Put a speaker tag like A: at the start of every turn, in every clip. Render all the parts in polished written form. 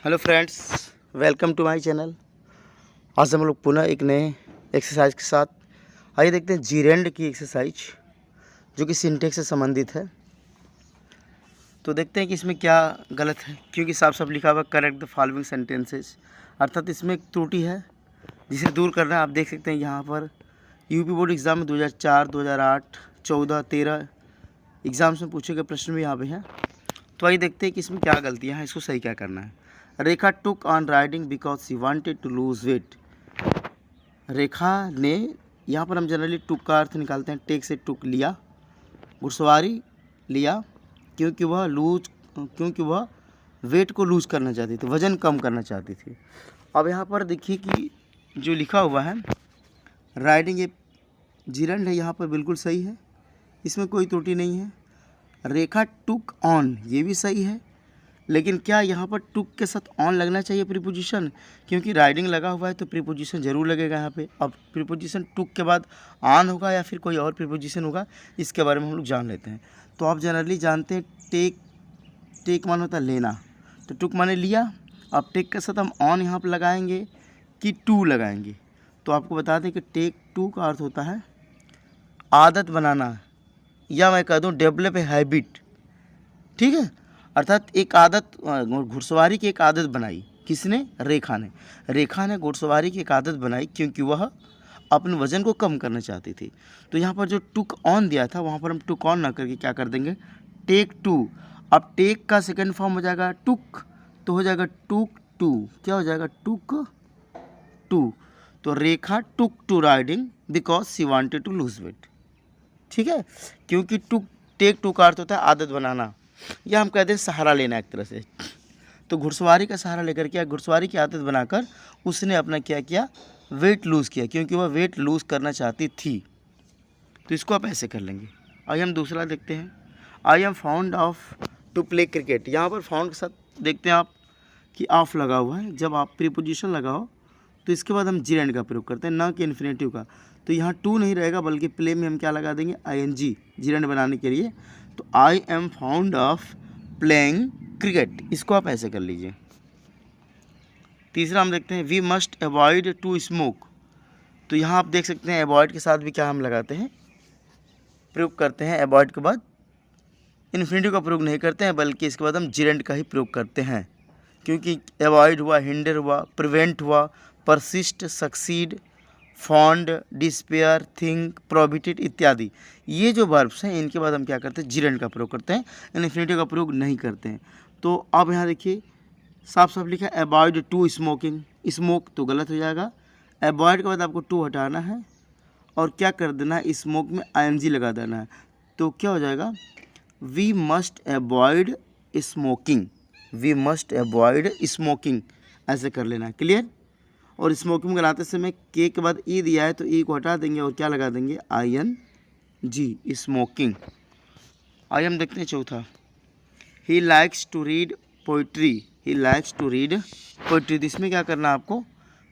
A: Hello friends, welcome to my channel. आज हम लोग पुनः एक नए एक्सरसाइज के साथ आइए देखते हैं जीरेंड की एक्सरसाइज जो कि सिंटेक्स से संबंधित है। तो देखते हैं कि इसमें क्या गलत है, क्योंकि साफ साफ लिखा हुआ करेक्ट द फॉलोइंग सेंटेंसेस, अर्थात इसमें एक त्रुटि है जिसे दूर करना है। आप देख सकते हैं यहाँ पर यूपी बोर्ड एग्ज़ाम में 2004, 2008, 14, 13 एग्ज़ाम्स में पूछे गए प्रश्न भी यहाँ पे हैं। तो आइए देखते हैं कि इसमें क्या गलतियाँ हैं, इसको सही क्या करना है। Rekha took on riding because she wanted to lose weight. Rekha ने, यहाँ पर हम जनरली टुक का अर्थ निकालते हैं, टेक से टुक लिया, घुड़सवारी लिया क्योंकि वह वेट को लूज करना चाहती थी, वज़न कम करना चाहती थी। अब यहाँ पर देखिए कि जो लिखा हुआ है राइडिंग ये जीरंड है, यहाँ पर बिल्कुल सही है, इसमें कोई त्रुटि नहीं है। रेखा टुक ऑन ये भी सही है, लेकिन क्या यहाँ पर टुक के साथ ऑन लगना चाहिए प्रीपोजिशन? क्योंकि राइडिंग लगा हुआ है तो प्रीपोजिशन ज़रूर लगेगा यहाँ पे। अब प्रीपोजिशन टुक के बाद ऑन होगा या फिर कोई और प्रीपोजिशन होगा, इसके बारे में हम लोग जान लेते हैं। तो आप जनरली जानते हैं टेक मान होता है लेना, तो टुक माने लिया। अब टेक के साथ हम ऑन यहाँ पर लगाएंगे कि टू लगाएंगे। तो आपको बता दें कि टेक टू का अर्थ होता है आदत बनाना, या मैं कह दूँ डेवलप ए हैबिट। ठीक है, अर्थात एक आदत, घुड़सवारी की एक आदत बनाई। किसने? रेखा ने। रेखा ने घुड़सवारी की एक आदत बनाई क्योंकि वह अपने वज़न को कम करना चाहती थी। तो यहाँ पर जो टुक ऑन दिया था वहाँ पर हम टुक ऑन ना करके क्या कर देंगे, टेक टू। अब टेक का सेकंड फॉर्म हो जाएगा टुक, तो हो जाएगा टुक टू। क्या हो जाएगा? Took to. तो Rekha took to riding because she wanted to lose weight. ठीक है, क्योंकि टेक टू का अर्थ होता है आदत बनाना, या हम कहते हैं सहारा लेना एक तरह से। तो घुड़सवारी का सहारा लेकर के, घुड़सवारी की आदत बनाकर उसने अपना क्या किया, वेट लूज़ किया, क्योंकि वह वेट लूज़ करना चाहती थी। तो इसको आप ऐसे कर लेंगे। आइए हम दूसरा देखते हैं। I am fond of to play cricket. यहाँ पर फाउंड के साथ देखते हैं आप कि ऑफ लगा हुआ है। जब आप प्रीपोजिशन लगाओ तो इसके बाद हम जीरेंड का प्रयोग करते हैं, ना कि इन्फिनेटिव का। तो यहाँ टू नहीं रहेगा, बल्कि प्ले में हम क्या लगा देंगे, ING, जीरेंड बनाने के लिए। तो I am fond of playing cricket, इसको आप ऐसे कर लीजिए। तीसरा हम देखते हैं we must avoid to smoke. तो यहाँ आप देख सकते हैं अवॉइड के साथ भी क्या हम लगाते हैं, प्रयोग करते हैं। अवॉइड के बाद इन्फिनेटिव का प्रयोग नहीं करते हैं, बल्कि इसके बाद हम जीरेंड का ही प्रयोग करते हैं, क्योंकि अवॉइड हुआ, हिंडर हुआ, प्रिवेंट हुआ, persist, succeed, fond, despair, think, prohibited इत्यादि, ये जो वर्ब्स हैं इनके बाद हम क्या करते हैं, जीरेंड का प्रयोग करते हैं, इन्फिनेटिव का प्रयोग नहीं करते हैं। तो अब यहाँ देखिए साफ साफ लिखा है अवॉइड टू स्मोकिंग। स्मोक तो गलत हो जाएगा, अवॉइड के बाद आपको टू हटाना है और क्या कर देना है, स्मोक में ING लगा देना है। तो क्या हो जाएगा, we must avoid smoking, we must avoid smoking, ऐसे कर लेना है। क्लियर? और स्मोकिंग बनाते समय के के बाद ई दिया है तो ई को हटा देंगे और क्या लगा देंगे, ING, स्मोकिंग। आइए हम देखते हैं चौथा। He likes to read poetry. He likes to read poetry. तो इसमें क्या करना है, आपको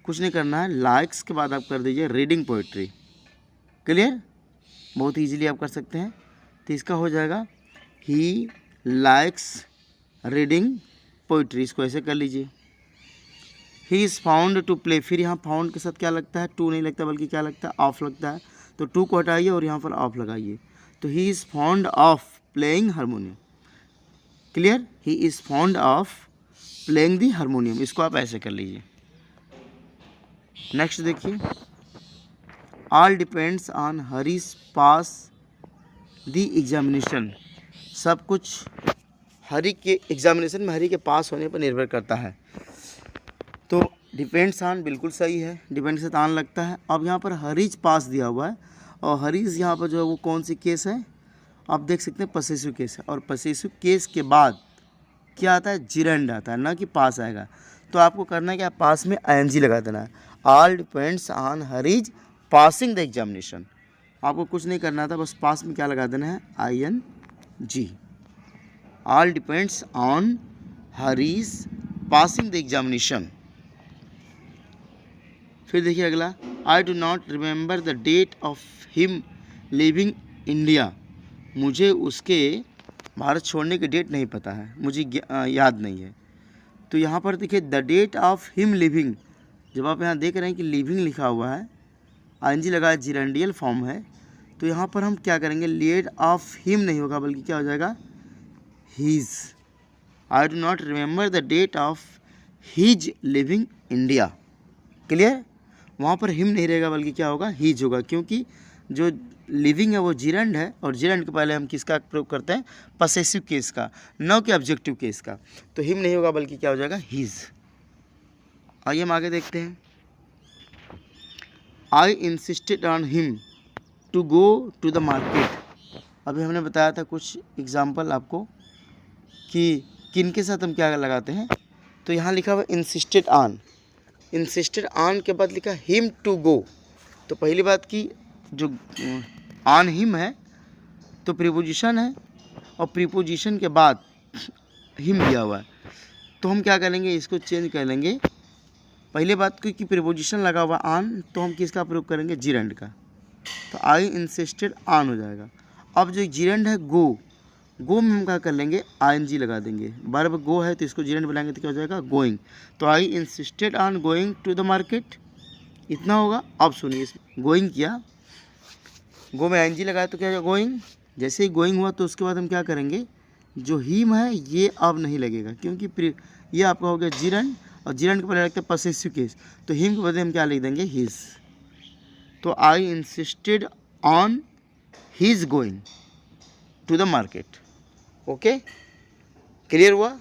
A: कुछ नहीं करना है, लाइक्स के बाद आप कर दीजिए रीडिंग पोइट्री। क्लियर? बहुत ईजिली आप कर सकते हैं। तो इसका हो जाएगा ही लाइक्स रीडिंग पोइट्री, इसको ऐसे कर लीजिए। He is fond to play. फिर यहाँ फाउंड के साथ क्या लगता है, टू नहीं लगता, बल्कि क्या लगता है, ऑफ लगता है। तो टू को हटाइए और यहाँ पर ऑफ लगाइए। तो ही is found of playing harmonium. Clear? He is found of playing the harmonium, इसको आप ऐसे कर लीजिए। नेक्स्ट देखिए, all depends on Harish pass the examination. सब कुछ हरी के एग्जामिनेशन में, हरी के पास होने पर निर्भर करता है। तो डिपेंड्स ऑन बिल्कुल सही है, डिपेंड से ऑन लगता है। अब यहाँ पर हरीज पास दिया हुआ है, और हरीज यहाँ पर जो है वो कौन सी केस है, आप देख सकते हैं पसेसिव केस है। और पसेसिव केस के बाद क्या आता है, जीरेंड आता है, ना कि पास आएगा। तो आपको करना है कि आप पास में ING लगा देना है। All depends on Hari's passing the examination. आपको कुछ नहीं करना था, बस पास में क्या लगा देना है, ING। All depends on Hari's passing the examination. फिर देखिए अगला, I do not remember the date of him living India. मुझे उसके भारत छोड़ने की डेट नहीं पता है, मुझे याद नहीं है। तो यहाँ पर देखिए the date of him living, जब आप यहाँ देख रहे हैं कि लिविंग लिखा हुआ है, आईएनजी लगा, जिरेंडियल फॉर्म है, तो यहाँ पर हम क्या करेंगे, डेट ऑफ हिम नहीं होगा बल्कि क्या हो जाएगा, his. I do not remember the date of his living India. Clear? वहाँ पर हिम नहीं रहेगा बल्कि क्या होगा, हीज होगा, क्योंकि जो लिविंग है वो जिरेंड है, और जिरेंड के पहले हम किसका प्रयोग करते हैं, पसेसिव केस का, न कि ऑब्जेक्टिव केस का। तो हिम नहीं होगा बल्कि क्या हो जाएगा, हीज। आइए हम आगे देखते हैं। I insisted on him to go to the market. अभी हमने बताया था कुछ एग्जाम्पल आपको कि किन के साथ हम क्या लगाते हैं। तो यहाँ लिखा हुआ इंसिस्टेड ऑन, इंसिस्टेड ऑन के बाद लिखा हिम टू गो। तो पहली बात की जो ऑन हिम है तो प्रीपोजिशन है, और प्रीपोजिशन के बाद हिम दिया हुआ है, तो हम क्या करेंगे, इसको चेंज कर लेंगे। पहले बात की प्रीपोजिशन लगा हुआ ऑन, तो हम किसका प्रयोग करेंगे, जिरेंड का। तो आई इंसिस्टेड ऑन हो जाएगा। अब जो जिरेंड है गो, गो में हम क्या कर लेंगे, आईएनजी लगा देंगे। वर्ब गो है तो इसको जिरेंड बनाएंगे तो क्या हो जाएगा, गोइंग। तो I insisted on going to the market, इतना होगा। अब सुनिए, गोइंग किया, गो में आईएनजी लगाया तो क्या होगा, गोइंग। जैसे ही गोइंग हुआ तो उसके बाद हम क्या करेंगे, जो हिम है ये अब नहीं लगेगा, क्योंकि ये आपका हो गया जिरेंड, और जिरेंड के पहले लगता है पसेसिव केस, तो हिम के बदले हम क्या लिख देंगे, हिज। तो I insisted on his going to the market. Okay, clear हुआ?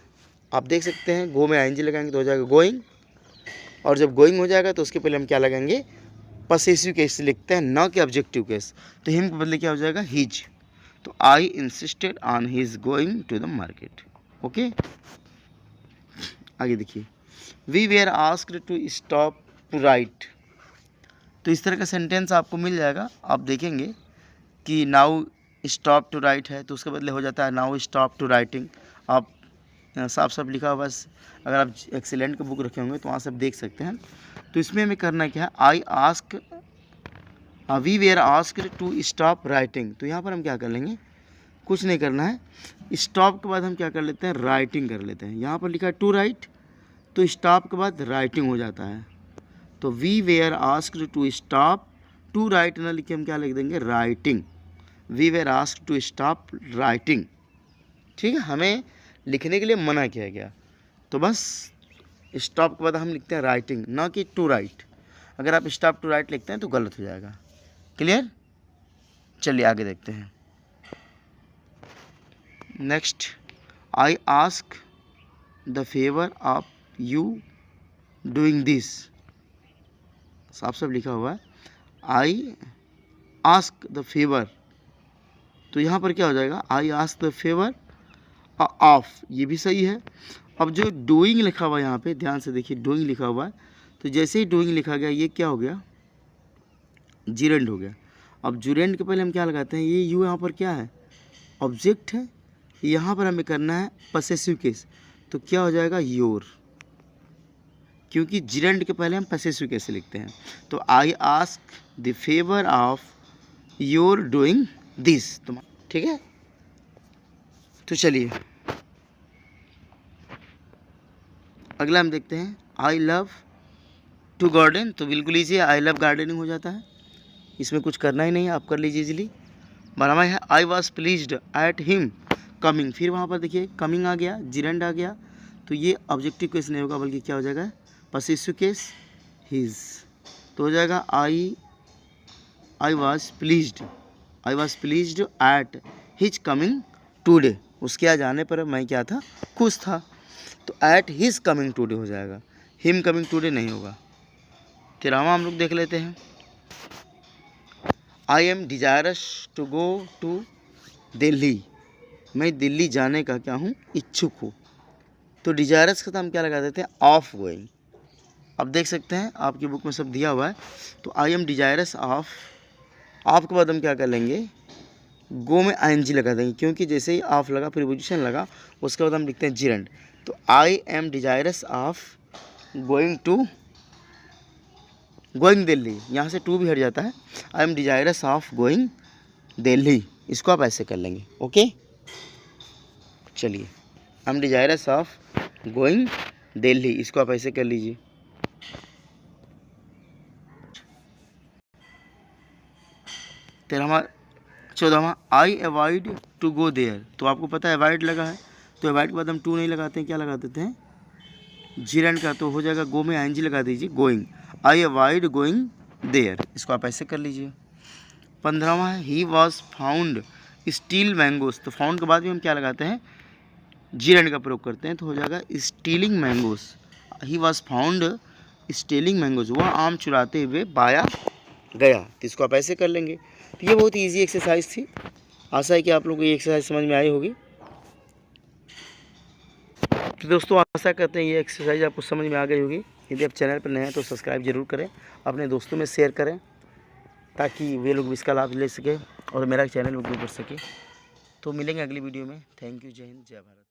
A: आप देख सकते हैं गो में आईएनजी लगाएंगे तो हो जाएगा गोइंग, और जब गोइंग हो जाएगा तो उसके पहले हम क्या लगाएंगे, पसेसिव केस लिखते हैं, न कि ऑब्जेक्टिव केस। तो हिम के बदले क्या हो जाएगा, हिज। तो I insisted on his going to the market. Okay, आगे देखिए, we were asked to stop to write. तो इस तरह का सेंटेंस आपको मिल जाएगा। आप देखेंगे कि नाउ स्टॉप टू राइट है तो उसके बदले हो जाता है नाउ स्टॉप टू राइटिंग। आप साफ साफ लिखा हुआ, अगर आप एक्सीलेंट का बुक रखे होंगे तो वहाँ से आप देख सकते हैं। तो इसमें हमें करना क्या है, I ask, we were asked to stop writing. तो यहाँ पर हम क्या कर लेंगे, कुछ नहीं करना है, स्टॉप के बाद हम क्या कर लेते हैं, राइटिंग कर लेते हैं। यहाँ पर लिखा है टू राइट, तो स्टॉप के बाद राइटिंग हो जाता है। तो we were asked to stop to write ना लिखे हम क्या लिख देंगे, writing. We were asked to stop writing. ठीक है, हमें लिखने के लिए मना किया गया, तो बस स्टॉप के बाद हम लिखते हैं राइटिंग, ना कि टू राइट। अगर आप स्टॉप टू राइट लिखते हैं तो गलत हो जाएगा। क्लियर? चलिए आगे देखते हैं। Next, I ask the favour of you doing this. साफ साफ लिखा हुआ है आई आस्क द फेवर, तो यहाँ पर क्या हो जाएगा, I ask the favour of, ये भी सही है। अब जो डूइंग लिखा हुआ है यहाँ पे ध्यान से देखिए, डूइंग लिखा हुआ है, तो जैसे ही डूइंग लिखा गया ये क्या हो गया, जिरेंड हो गया। अब जुरेंड के पहले हम क्या लगाते हैं, ये यू यहाँ पर क्या है, ऑब्जेक्ट है। यहाँ पर हमें करना है पसेसिव केस, तो क्या हो जाएगा, योर, क्योंकि जिरेंड के पहले हम पसेसिव केस लिखते हैं। तो I ask the favour of your doing this. ठीक है, तो चलिए अगला हम देखते हैं, आई लव टू गार्डन। तो बिल्कुल ईजी है, आई लव गार्डनिंग हो जाता है, इसमें कुछ करना ही नहीं है, आप कर लीजिए इजीली। बनाना है I was pleased at him coming, फिर वहाँ पर देखिए कमिंग आ गया, जिरेंड आ गया, तो ये ऑब्जेक्टिव केस नहीं होगा बल्कि क्या हो जाएगा, पसेसिव केस, हिज। तो हो जाएगा I was pleased at his coming today. उसके आ जाने पर मैं क्या था, खुश था, तो एट हिज कमिंग टूडे हो जाएगा, हिम कमिंग टूडे नहीं होगा। तेरहवां हम लोग देख लेते हैं, I am desirous to go to Delhi. मैं दिल्ली जाने का क्या हूँ, इच्छुक हूँ। तो डिजायरस का हम क्या लगा देते हैं, ऑफ गोइंग। अब देख सकते हैं आपकी बुक में सब दिया हुआ है। तो आई एम डिजायरस ऑफ के बाद हम क्या कर लेंगे, गो में आईएनजी लगा देंगे, क्योंकि जैसे ही ऑफ लगा प्रीपोजिशन लगा उसके बाद हम लिखते हैं जिरेंड। तो I am desirous of going Delhi, यहाँ से टू भी हट जाता है, I am desirous of going Delhi, इसको आप ऐसे कर लेंगे। ओके, चलिए, I am desirous of going Delhi, इसको आप ऐसे कर लीजिए। तेरहवां, चौदहवां, I avoid to go there. तो आपको पता है अवॉइड लगा है, तो अवॉइड के बाद हम टू नहीं लगाते हैं, क्या लगा देते हैं, जीरेंड का, तो हो जाएगा गो में आईएनजी लगा दीजिए, going, I avoid going there, इसको आप ऐसे कर लीजिए। 15वां है he was found steal mangoes. तो फाउंड के बाद भी हम क्या लगाते हैं, जीरेंड का प्रयोग करते हैं, तो हो जाएगा stealing mangoes. He was found stealing mangoes, वह आम चुराते हुए पाया गया। तो इसको आप ऐसे कर लेंगे। तो ये बहुत ईजी एक्सरसाइज थी। आशा है कि आप लोगों को ये एक्सरसाइज समझ में आई होगी। तो दोस्तों आशा करते हैं ये एक्सरसाइज आपको समझ में आ गई होगी। यदि आप चैनल पर नए हैं तो सब्सक्राइब जरूर करें, अपने दोस्तों में शेयर करें, ताकि वे लोग भी इसका लाभ ले सके और मेरा चैनल भी ग्रो कर सके। तो मिलेंगे अगली वीडियो में। थैंक यू, जय हिंद, जय भारत।